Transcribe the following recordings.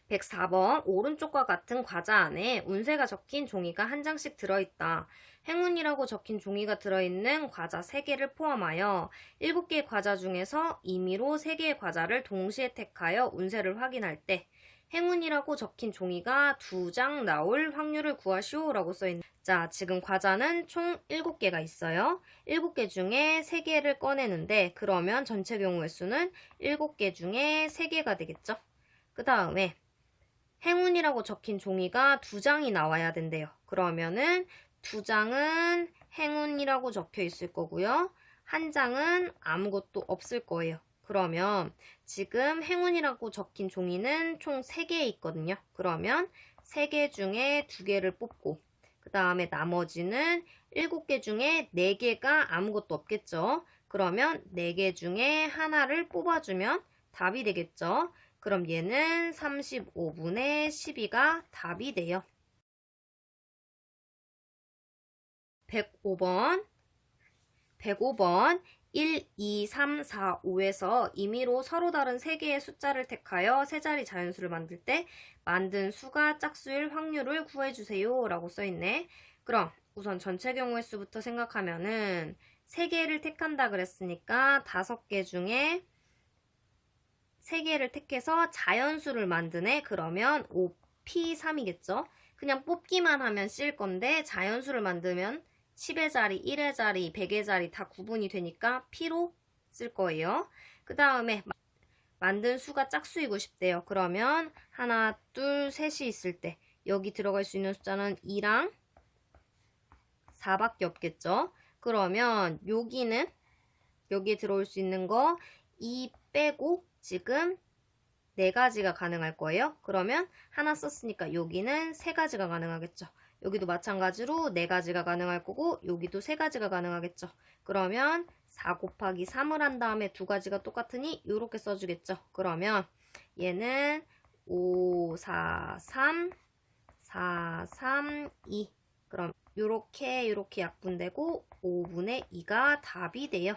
104번 오른쪽과 같은 과자 안에 운세가 적힌 종이가 한 장씩 들어있다. 행운이라고 적힌 종이가 들어있는 과자 3개를 포함하여 7개의 과자 중에서 임의로 3개의 과자를 동시에 택하여 운세를 확인할 때 행운이라고 적힌 종이가 2장 나올 확률을 구하시오 라고 써있네. 자, 지금 과자는 총 7개가 있어요. 7개 중에 3개를 꺼내는데 그러면 전체 경우의 수는 7개 중에 3개가 되겠죠. 그 다음에 행운이라고 적힌 종이가 2장이 나와야 된대요. 그러면은 2장은 행운이라고 적혀 있을 거고요. 1장은 아무것도 없을 거예요. 그러면 지금 행운이라고 적힌 종이는 총 3개 있거든요. 그러면 3개 중에 2개를 뽑고 그 다음에 나머지는 7개 중에 4개가 아무것도 없겠죠. 그러면 4개 중에 하나를 뽑아주면 답이 되겠죠. 그럼 얘는 35분의 12가 답이 돼요. 105번 1, 2, 3, 4, 5에서 임의로 서로 다른 3개의 숫자를 택하여 세자리 자연수를 만들 때 만든 수가 짝수일 확률을 구해주세요 라고 써있네. 그럼 우선 전체 경우의 수부터 생각하면은 3개를 택한다 그랬으니까 5개 중에 3개를 택해서 자연수를 만드네. 그러면 5P3이겠죠. 그냥 뽑기만 하면 쓸 건데 자연수를 만들면 10의 자리, 1의 자리, 100의 자리 다 구분이 되니까 P로 쓸 거예요. 그 다음에 만든 수가 짝수이고 싶대요. 그러면 하나, 둘, 셋이 있을 때 여기 들어갈 수 있는 숫자는 2랑 4밖에 없겠죠. 그러면 여기에 들어올 수 있는 거 2 빼고 지금 4가지가 가능할 거예요. 그러면 하나 썼으니까 여기는 3가지가 가능하겠죠. 여기도 마찬가지로 4가지가 가능할 거고 여기도 3가지가 가능하겠죠. 그러면 4 곱하기 3을 한 다음에 2가지가 똑같으니 이렇게 써주겠죠. 그러면 얘는 5, 4, 3, 4, 3, 2. 그럼 이렇게 약분되고 5분의 2가 답이 돼요.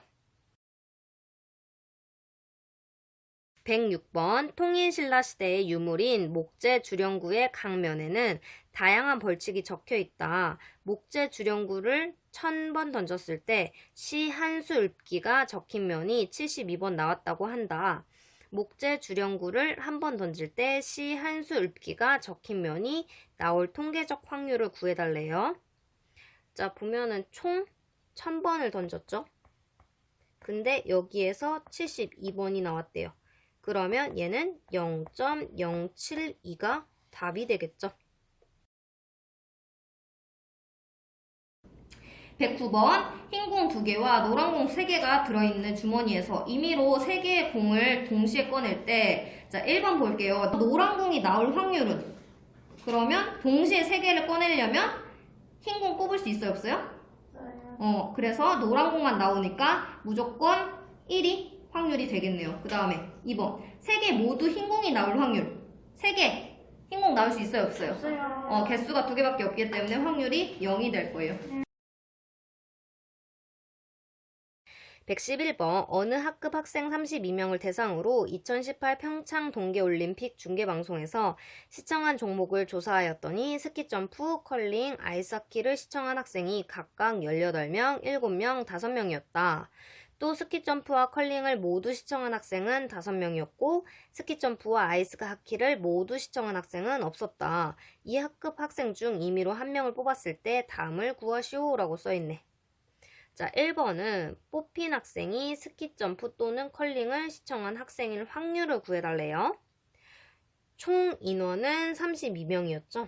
106번 통인신라 시대의 유물인 목재 주령구의 강면에는 다양한 벌칙이 적혀 있다. 목재 주령구를 1000번 던졌을 때 시 한 수 읊기가 적힌 면이 72번 나왔다고 한다. 목재 주령구를 한 번 던질 때 시 한 수 읊기가 적힌 면이 나올 통계적 확률을 구해달래요. 자, 보면은 총 1000번을 던졌죠. 근데 여기에서 72번이 나왔대요. 그러면 얘는 0.072가 답이 되겠죠. 109번 흰 공 2개와 노란 공 3개가 들어있는 주머니에서 임의로 3개의 공을 동시에 꺼낼 때 자, 1번 볼게요. 노란 공이 나올 확률은? 그러면 동시에 3개를 꺼내려면 흰 공 뽑을 수 있어요? 없어요? 그래서 노란 공만 나오니까 무조건 1이 확률이 되겠네요. 그 다음에 2번 3개 모두 흰 공이 나올 확률 3개 흰 공 나올 수 있어요? 없어요? 없어요. 개수가 2개밖에 없기 때문에 확률이 0이 될 거예요. 111번 어느 학급 학생 32명을 대상으로 2018 평창 동계올림픽 중계방송에서 시청한 종목을 조사하였더니 스키점프, 컬링, 아이스하키를 시청한 학생이 각각 18명, 7명, 5명이었다. 또 스키점프와 컬링을 모두 시청한 학생은 5명이었고 스키점프와 아이스하키를 모두 시청한 학생은 없었다. 이 학급 학생 중 임의로 1명을 뽑았을 때 다음을 구하시오 라고 써있네. 자, 1번은 뽑힌 학생이 스키점프 또는 컬링을 시청한 학생일 확률을 구해달래요. 총 인원은 32명이었죠.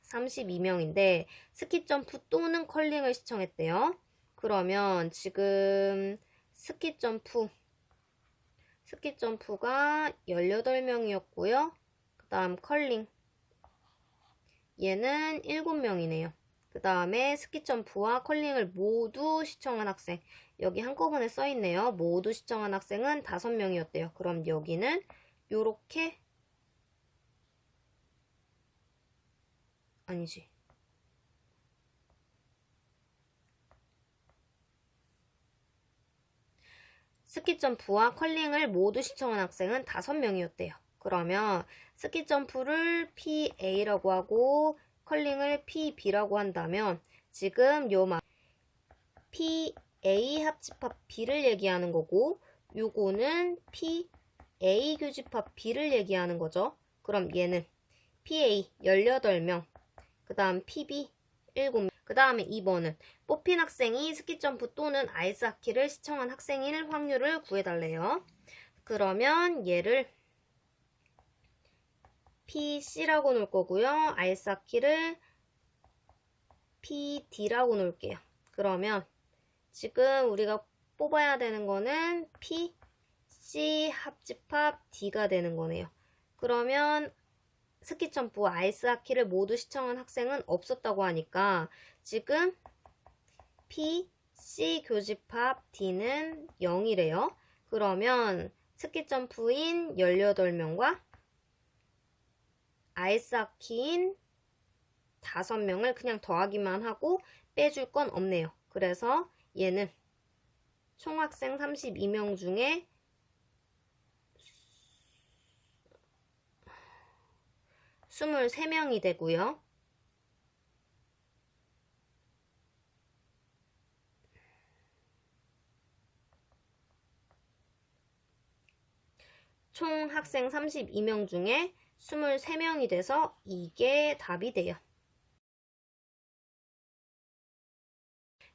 32명인데 스키점프 또는 컬링을 시청했대요. 그러면 지금 스키점프가 18명이었고요. 그 다음 컬링 얘는 7명이네요. 그 다음에 스키점프와 컬링을 모두 시청한 학생 여기 한꺼번에 써있네요. 모두 시청한 학생은 5명이었대요. 그럼 여기는 요렇게 아니지 스키점프와 컬링을 모두 시청한 학생은 5명이었대요. 그러면 스키 점프를 PA라고 하고 컬링을 PB라고 한다면 지금 요 PA 합집합 B를 얘기하는 거고 요거는 PA 교집합 B를 얘기하는 거죠. 그럼 얘는 PA 18명, 그 다음 PB 7명, 그 다음에 2번은 뽑힌 학생이 스키점프 또는 아이스하키를 시청한 학생일 확률을 구해달래요. 그러면 얘를 PC라고 놓을 거고요. 아이스하키를 PD라고 놓을게요. 그러면 지금 우리가 뽑아야 되는 거는 PC 합집합 D가 되는 거네요. 그러면 스키점프, 아이스하키를 모두 시청한 학생은 없었다고 하니까 지금 PC 교집합 D는 0이래요. 그러면 스키점프인 18명과 아이스하키인 5명을 그냥 더하기만 하고 빼줄 건 없네요. 그래서 얘는 총 학생 32명 중에 23명이 되고요. 총 학생 32명 중에 23명이 돼서 이게 답이 돼요.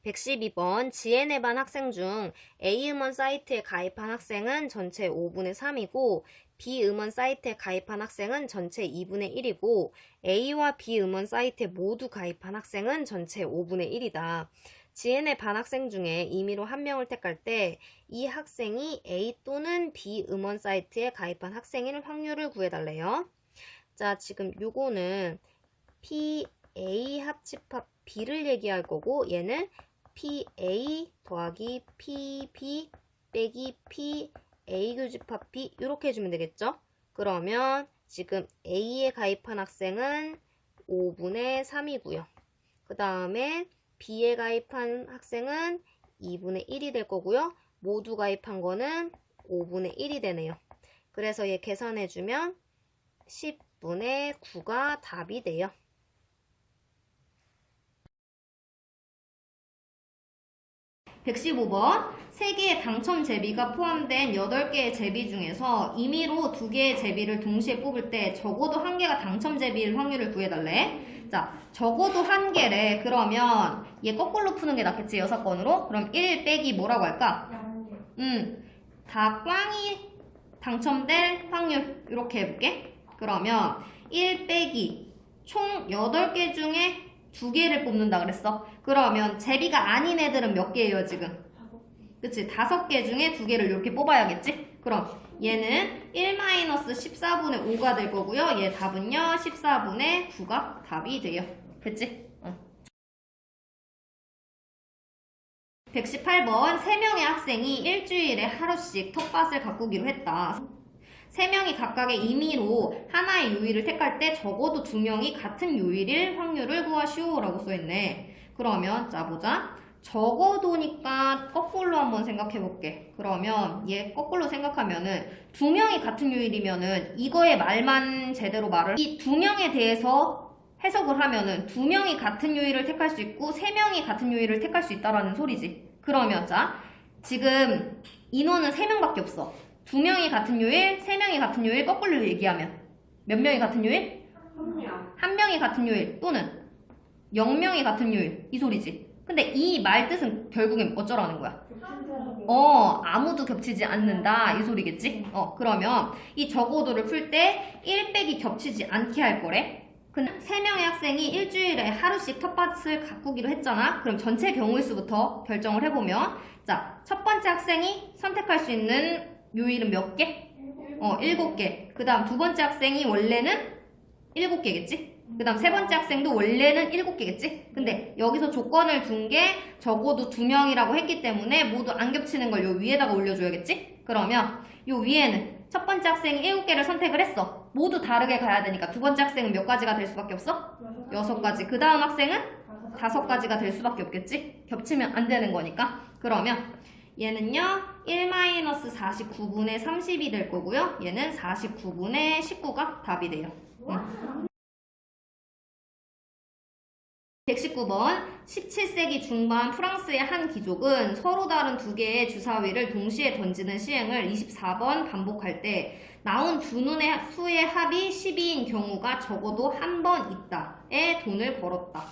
112번 지혜네 반 학생 중 A 음원 사이트에 가입한 학생은 전체 5분의 3이고 B 음원 사이트에 가입한 학생은 전체 2분의 1이고 A와 B 음원 사이트에 모두 가입한 학생은 전체 5분의 1이다. 지혜네 반 학생 중에 임의로 한 명을 택할 때 이 학생이 A 또는 B 음원 사이트에 가입한 학생일 확률을 구해달래요. 자, 지금 요거는 PA 합집합 B를 얘기할 거고 얘는 PA 더하기 PB 빼기 PA 교집합 B 이렇게 해주면 되겠죠? 그러면 지금 A에 가입한 학생은 5분의 3이고요. 그 다음에 B에 가입한 학생은 2분의 1이 될 거고요. 모두 가입한 거는 5분의 1이 되네요. 그래서 얘 계산해주면 10분의 9가 답이 돼요. 115번 3개의 당첨 제비가 포함된 8개의 제비 중에서 임의로 2개의 제비를 동시에 뽑을 때 적어도 1개가 당첨 제비일 확률을 구해달래. 자, 적어도 1개래. 그러면 얘 거꾸로 푸는 게 낫겠지, 여사건으로? 그럼 1 빼기 뭐라고 할까? 다 꽝이 당첨될 확률 이렇게 해볼게. 그러면 1 빼기 총 8개 중에 2개를 뽑는다 그랬어. 그러면 제비가 아닌 애들은 몇 개예요 지금? 그치? 5개 중에 2개를 이렇게 뽑아야겠지? 그럼 얘는 1-14분의 5가 될 거고요. 얘 답은요 14분의 9가 답이 돼요. 됐지? 118번 3명의 학생이 일주일에 하루씩 텃밭을 가꾸기로 했다. 3명이 각각의 임의로 하나의 요일을 택할 때 적어도 2명이 같은 요일일 확률을 구하시오 라고 써있네. 그러면 자 보자. 적어도니까 거꾸로 한번 생각해볼게. 그러면 얘 거꾸로 생각하면은 2명이 같은 요일이면은 이거의 말만 제대로 말을 이 2명에 대해서 해석을 하면은 2명이 같은 요일을 택할 수 있고 3명이 같은 요일을 택할 수 있다라는 소리지. 그러면 자 지금 인원은 3명밖에 없어. 2명이 같은 요일, 3명이 같은 요일 거꾸로 얘기하면 몇 명이 같은 요일? 1명. 1명이 같은 요일 또는 0명이 같은 요일 이 소리지. 근데 이 말 뜻은 결국엔 어쩌라는 거야? 아무도 겹치지 않는다 이 소리겠지? 그러면 이 적어도를 풀 때 1 빼기 겹치지 않게 할 거래. 근데 3명의 학생이 일주일에 하루씩 텃밭을 가꾸기로 했잖아. 그럼 전체 경우의 수부터 결정을 해보면 자, 첫 번째 학생이 선택할 수 있는 요일은 몇 개? 7개. 그 다음 두 번째 학생이 원래는 7개겠지? 그 다음 세 번째 학생도 원래는 7개겠지? 근데 여기서 조건을 둔 게 적어도 2명이라고 했기 때문에 모두 안 겹치는 걸 요 위에다가 올려줘야겠지? 그러면 요 위에는 첫 번째 학생이 7개를 선택을 했어. 모두 다르게 가야 되니까 두 번째 학생은 몇 가지가 될 수밖에 없어? 6가지. 그 다음 학생은 5가지가 될 수밖에 없겠지? 겹치면 안 되는 거니까. 그러면 얘는요 1-49분의 30이 될 거고요. 얘는 49분의 19가 답이 돼요. 119번 17세기 중반 프랑스의 한 귀족은 서로 다른 두 개의 주사위를 동시에 던지는 시행을 24번 반복할 때 나온 두 눈의 수의 합이 12인 경우가 적어도 한 번 있다에 돈을 벌었다.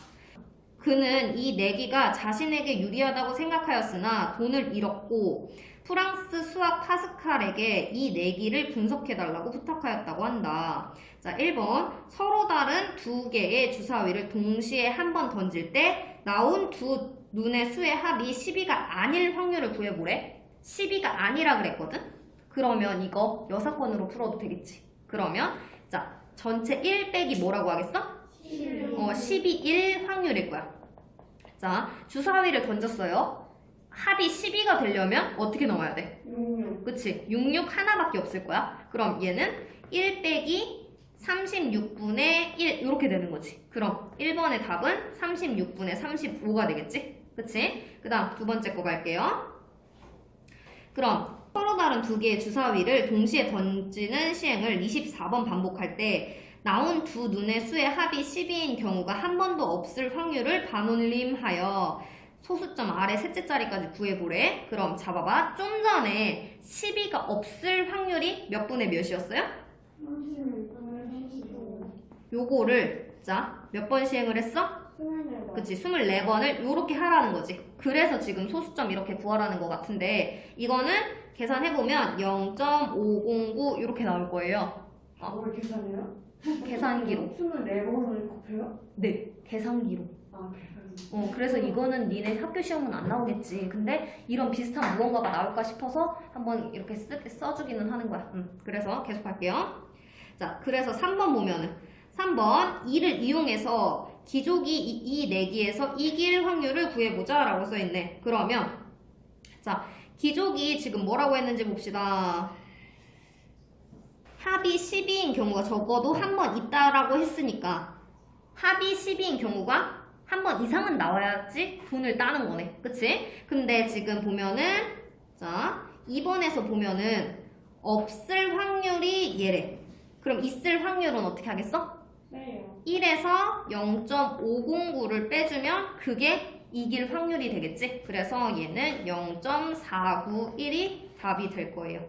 그는 이 내기가 자신에게 유리하다고 생각하였으나 돈을 잃었고 프랑스 수학 파스칼에게 이 내기를 분석해달라고 부탁하였다고 한다. 자, 1번 서로 다른 두 개의 주사위를 동시에 한 번 던질 때 나온 두 눈의 수의 합이 12가 아닐 확률을 구해보래. 12가 아니라 그랬거든? 그러면 이거 여사건으로 풀어도 되겠지. 그러면 자 전체 1 빼기 뭐라고 하겠어? 12일 확률일 거야. 자, 주사위를 던졌어요. 합이 12가 되려면 어떻게 넣어야 돼? 66. 그치? 66 하나밖에 없을 거야. 그럼 얘는 1 빼기 36분의 1 이렇게 되는 거지. 그럼 1번의 답은 36분의 35가 되겠지? 그치? 그 다음 두 번째 거 갈게요. 그럼 서로 다른 두 개의 주사위를 동시에 던지는 시행을 24번 반복할 때 나온 두 눈의 수의 합이 12인 경우가 한 번도 없을 확률을 반올림하여 소수점 아래 셋째 자리까지 구해보래. 그럼 잡아봐. 좀 전에 12가 없을 확률이 몇 분의 몇이었어요? 36. 요거를 자, 몇 번 시행을 했어? 24번. 그치, 24번을 요렇게 하라는 거지. 그래서 지금 소수점 이렇게 구하라는 것 같은데 이거는 계산해보면 0.509 이렇게 나올 거예요. 뭘 계산해요? 계산기로. 24번을 곱해요? 네, 계산기로. 아, 계산. 그래서 이거는 니네 학교 시험은 안 나오겠지. 근데 이런 비슷한 무언가가 나올까 싶어서 한번 이렇게 써주기는 하는 거야. 그래서 계속 할게요. 자, 그래서 3번 보면은 3번 2를 이용해서 귀족이 이 내기에서 이길 확률을 구해보자 라고 써있네. 그러면 자, 귀족이 지금 뭐라고 했는지 봅시다. 합이 12인 경우가 적어도 한 번 있다라고 했으니까 합이 12인 경우가 한 번 이상은 나와야지 돈을 따는 거네. 그치? 근데 지금 보면은 자 2번에서 보면은 없을 확률이 얘래. 그럼 있을 확률은 어떻게 하겠어? 네요. 1에서 0.509를 빼주면 그게 이길 확률이 되겠지? 그래서 얘는 0.491이 답이 될 거예요.